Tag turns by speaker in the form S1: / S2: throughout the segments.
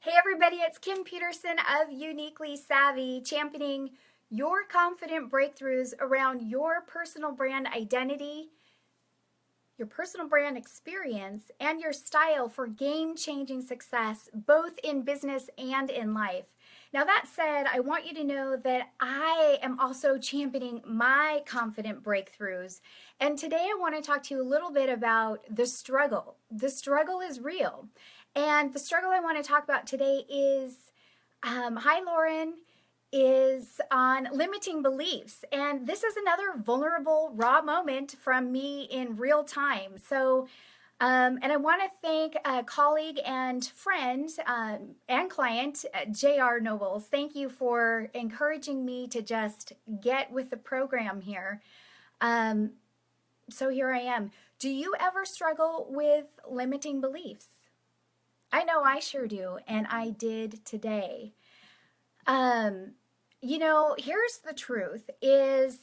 S1: Hey everybody, it's Kim Peterson of Uniquely Savvy, championing your confident breakthroughs around your personal brand identity, your personal brand experience, and your style for game-changing success, both in business and in life. Now that said, I want you to know that I am also championing my confident breakthroughs. And today I want to talk to you a little bit about the struggle. The struggle is real. And the struggle I want to talk about today is, hi Lauren, is on limiting beliefs. And this is another vulnerable, raw moment from me in real time. So, and I want to thank a colleague and friend and client, J.R. Nobles. Thank you for encouraging me to just get with the program here. So here I am. Do you ever struggle with limiting beliefs? I know I sure do, and I did today. Here's the truth is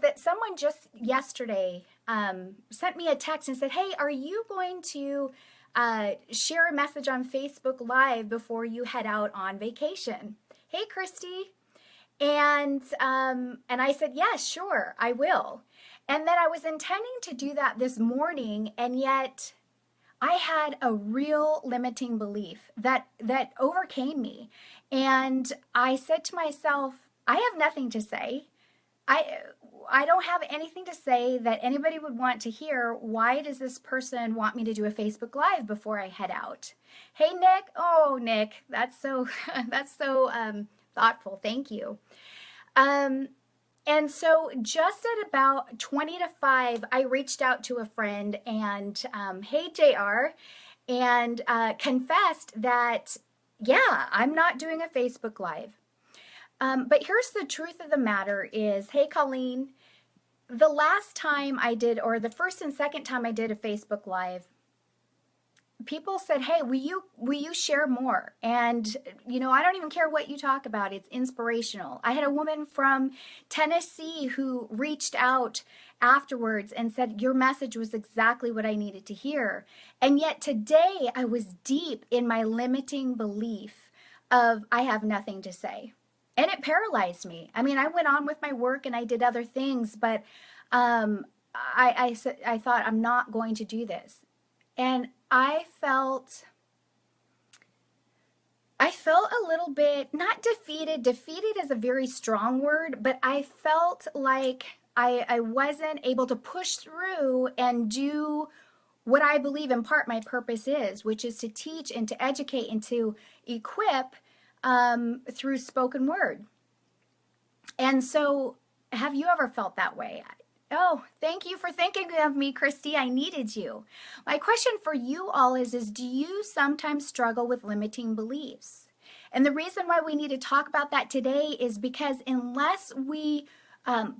S1: that someone just yesterday sent me a text and said, hey, are you going to share a message on Facebook Live before you head out on vacation? Hey, Christy. And I said, yeah, sure, I will. And then I was intending to do that this morning, and yet I had a real limiting belief that overcame me. And I said to myself, I have nothing to say. I don't have anything to say that anybody would want to hear. Why does this person want me to do a Facebook Live before I head out? Hey, Nick. Oh, Nick, that's so thoughtful. Thank you. And so just at about 20 to 5, I reached out to a friend and, hey, JR, and confessed that, yeah, I'm not doing a Facebook Live. But here's the truth of the matter is, hey, Colleen, the last time I did, or the first and second time I did a Facebook Live, people said, hey, will you share more? And, I don't even care what you talk about. It's inspirational. I had a woman from Tennessee who reached out afterwards and said, your message was exactly what I needed to hear. And yet today I was deep in my limiting belief of I have nothing to say. And it paralyzed me. I mean, I went on with my work and I did other things, but I thought I'm not going to do this. And I felt a little bit, not defeated. Defeated is a very strong word, but I felt like I wasn't able to push through and do what I believe in part my purpose is, which is to teach and to educate and to equip through spoken word. And so have you ever felt that way? Oh, thank you for thinking of me, Christy. I needed you. My question for you all is do you sometimes struggle with limiting beliefs? And the reason why we need to talk about that today is because unless we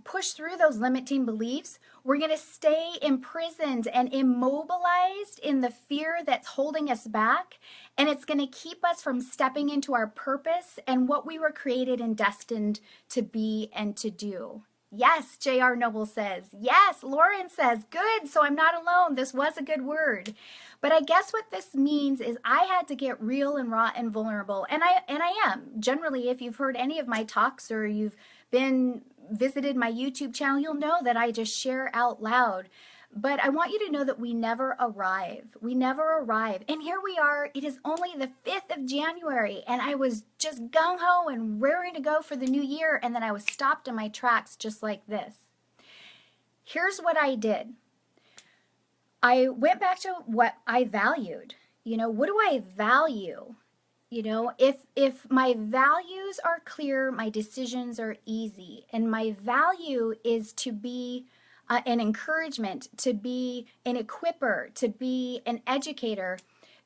S1: push through those limiting beliefs, we're going to stay imprisoned and immobilized in the fear that's holding us back. And it's going to keep us from stepping into our purpose and what we were created and destined to be and to do. Yes, J.R. Noble says. Yes, Lauren says. Good, so I'm not alone. This was a good word. But I guess what this means is I had to get real and raw and vulnerable. And I am. Generally, if you've heard any of my talks or you've visited my YouTube channel, you'll know that I just share out loud. But I want you to know that we never arrive. We never arrive. And here we are. It is only the 5th of January, and I was just gung-ho and raring to go for the new year, and then I was stopped in my tracks just like this. Here's what I did. I went back to what I valued. What do I value? If my values are clear, my decisions are easy. And my value is to be an encouragement, to be an equipper, to be an educator,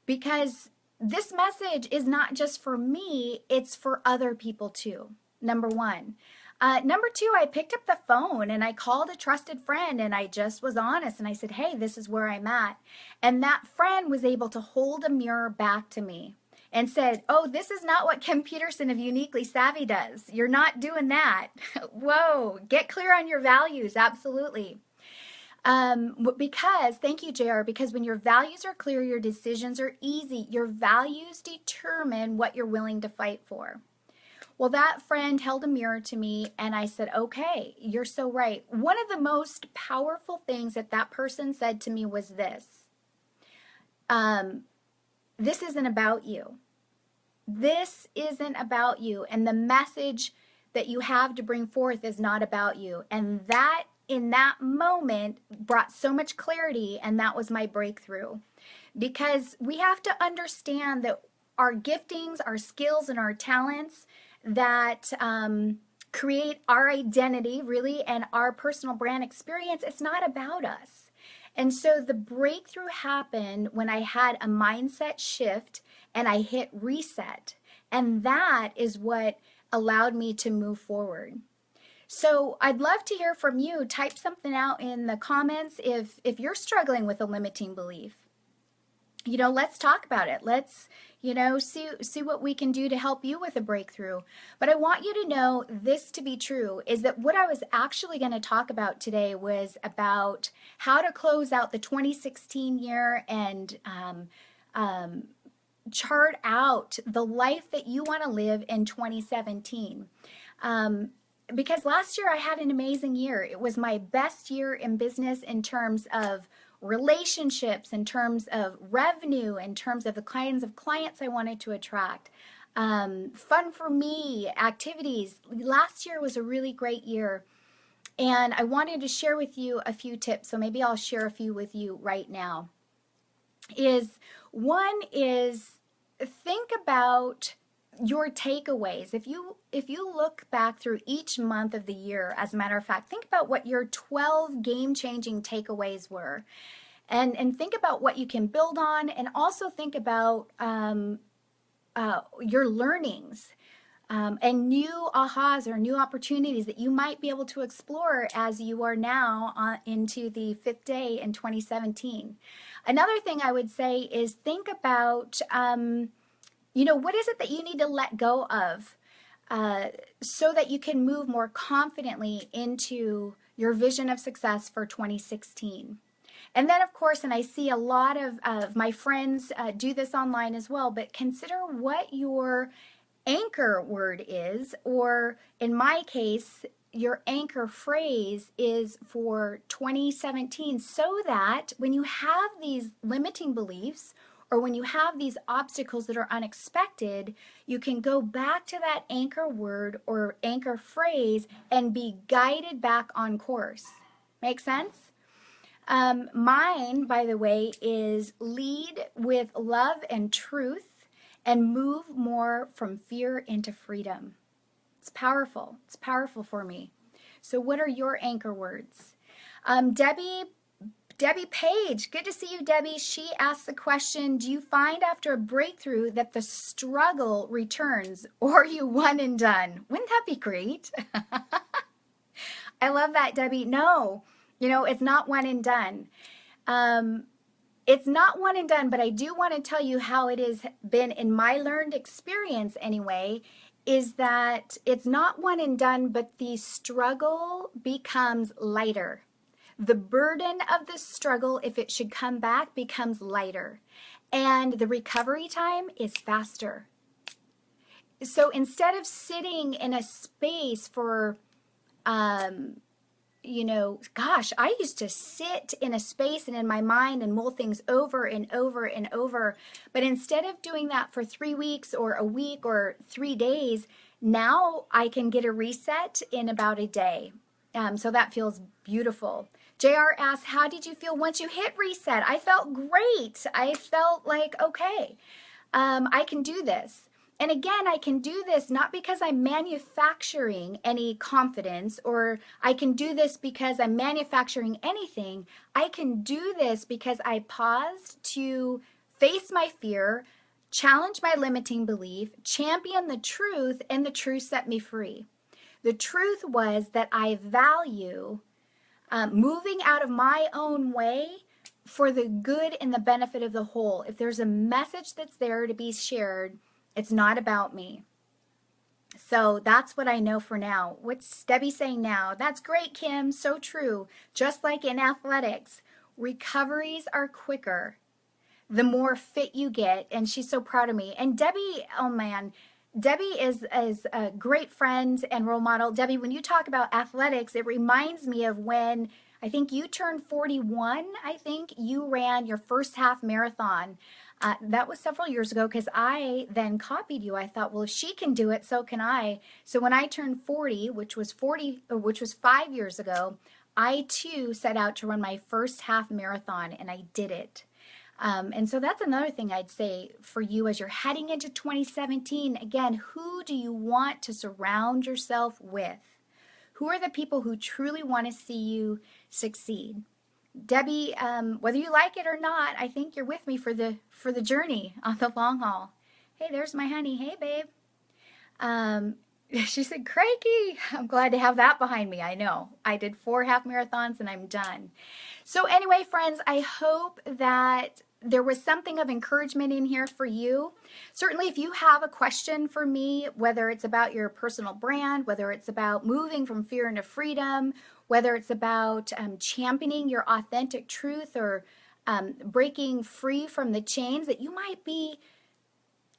S1: because this message is not just for me, it's for other people too, number one. Number two, I picked up the phone and I called a trusted friend and I just was honest and I said, hey, this is where I'm at. And that friend was able to hold a mirror back to me and said, oh, this is not what Kim Peterson of Uniquely Savvy does. You're not doing that. Whoa, get clear on your values, absolutely. Because, thank you, JR, because when your values are clear, your decisions are easy. Your values determine what you're willing to fight for. Well, that friend held a mirror to me and I said, okay, you're so right. One of the most powerful things that that person said to me was this. This isn't about you. This isn't about you. And the message that you have to bring forth is not about you. And that, in that moment, brought so much clarity, and that was my breakthrough. Because we have to understand that our giftings, our skills, and our talents that create our identity, really, and our personal brand experience, it's not about us. And so the breakthrough happened when I had a mindset shift and I hit reset. And that is what allowed me to move forward. So I'd love to hear from you. Type something out in the comments if you're struggling with a limiting belief. You know, let's talk about it. Let's, you know, see what we can do to help you with a breakthrough. But I want you to know this to be true, is that what I was actually going to talk about today was about how to close out the 2016 year and chart out the life that you want to live in 2017. Because last year I had an amazing year. It was my best year in business in terms of relationships, in terms of revenue, in terms of the kinds of clients I wanted to attract. Fun for me, activities. Last year was a really great year. And I wanted to share with you a few tips. So maybe I'll share a few with you right now. One is think about your takeaways. If you look back through each month of the year, as a matter of fact, think about what your 12 game-changing takeaways were, and think about what you can build on, and also think about your learnings and new ahas or new opportunities that you might be able to explore as you are now into the 5th day in 2017. Another thing I would say is think about you know, what is it that you need to let go of so that you can move more confidently into your vision of success for 2016? And then, of course, and I see a lot of my friends do this online as well, but consider what your anchor word is, or in my case, your anchor phrase is for 2017, so that when you have these limiting beliefs or when you have these obstacles that are unexpected, you can go back to that anchor word or anchor phrase and be guided back on course. Make sense? Mine, by the way, is lead with love and truth and move more from fear into freedom. It's powerful. It's powerful for me. So what are your anchor words? Debbie Page, good to see you, Debbie. She asked the question, do you find after a breakthrough that the struggle returns, or are you one and done? Wouldn't that be great? I love that, Debbie. No, you know, it's not one and done. It's not one and done, but I do want to tell you how it has been in my learned experience anyway, is that it's not one and done, but the struggle becomes lighter. The burden of the struggle, if it should come back, becomes lighter. And the recovery time is faster. So instead of sitting in a space for, you know, gosh, I used to sit in a space and in my mind and mull things over and over and over. But instead of doing that for 3 weeks or a week or 3 days, now I can get a reset in about a day. So that feels beautiful. JR asks, how did you feel once you hit reset? I felt great. I felt like, okay, I can do this. And again, I can do this not because I'm manufacturing any confidence, or I can do this because I'm manufacturing anything. I can do this because I paused to face my fear, challenge my limiting belief, champion the truth, and the truth set me free. The truth was that I value moving out of my own way for the good and the benefit of the whole. If there's a message that's there to be shared, it's not about me. So that's what I know for now. What's Debbie saying now? That's great, Kim. So true. Just like in athletics, recoveries are quicker the more fit you get. And she's so proud of me. And Debbie, oh man, Debbie is a great friend and role model. Debbie, when you talk about athletics, it reminds me of when I think you turned 41. I think you ran your first half marathon. That was several years ago because I then copied you. I thought, well, if she can do it, so can I. So when I turned 40, which was 5 years ago, I too set out to run my first half marathon, and I did it. And so that's another thing I'd say for you as you're heading into 2017. Again, who do you want to surround yourself with? Who are the people who truly want to see you succeed? Debbie, whether you like it or not, I think you're with me for the journey on the long haul. Hey, there's my honey. Hey, babe. She said, crikey, I'm glad to have that behind me. I know. I did 4 half marathons and I'm done. So anyway, friends, I hope that there was something of encouragement in here for you. Certainly, if you have a question for me, whether it's about your personal brand, whether it's about moving from fear into freedom, whether it's about championing your authentic truth or breaking free from the chains that you might be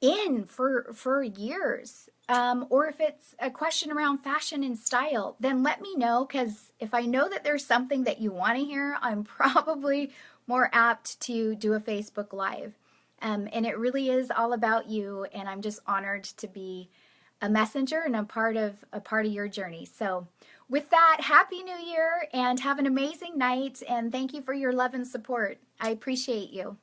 S1: in for years, or if it's a question around fashion and style, then let me know, because if I know that there's something that you want to hear, I'm probably more apt to do a Facebook Live. And it really is all about you, and I'm just honored to be a messenger and a part of your journey. So with that, Happy New Year and have an amazing night, and thank you for your love and support. I appreciate you.